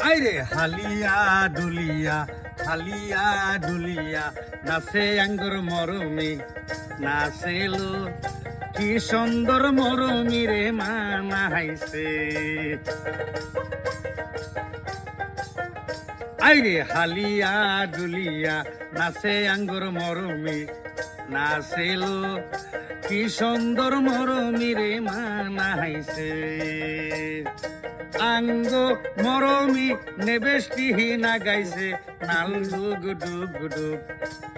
আইরে হালিয়া দুলিয়া নাচে আঙ্গুর মরমি নাচেলো কি সুন্দর মরমি রে মানাইছে আইরে হালিয়া দুলিয়া নাচে আঙ্গুর মরমি নাচেলো কি সুন্দর মরমি রে মানাইছে আঙ্গ মরমি নেবেষ্টি না গাইছে নাল ডুগ ডুগ ডুগ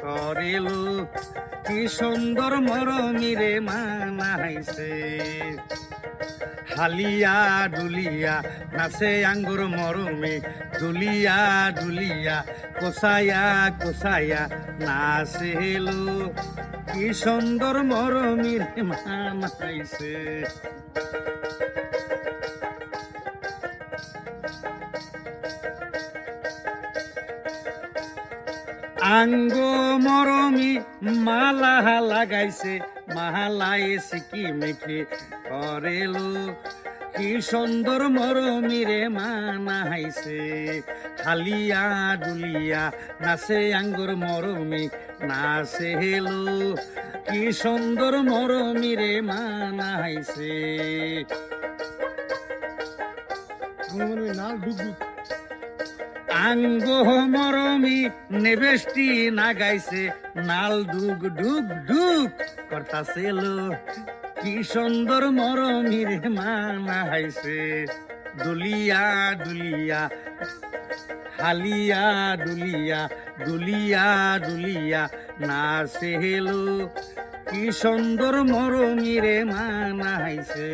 করেলো কি সুন্দর মরমি রে মানাইছে হালিয়া দুলিয়া নাচে আঙ্গুর মরমে দুলিয়া কোসায়া নাচেলো কি সুন্দর মরমি রে মানাইছে আঙ্গ মরমি মালা লাগাইছে মালায় সিকি মেখে করেলো কি সুন্দর মরমি রে মানাইছে হালিয়া দুলিয়া নাচে আঙ্গুর মরমি নাচে হেলো কি সুন্দর মরমি রে মানাইছে আঙ্গ মরমি নেবেষ্টি না গাইছে নাল ডুগ ডুগ ডুগ করতাছেলো কি সুন্দর মরমি রে মানাইছে দুলিয়া হালিয়া দুলিয়া নাচে হেলো কি সুন্দর মরমি রে মানাইছে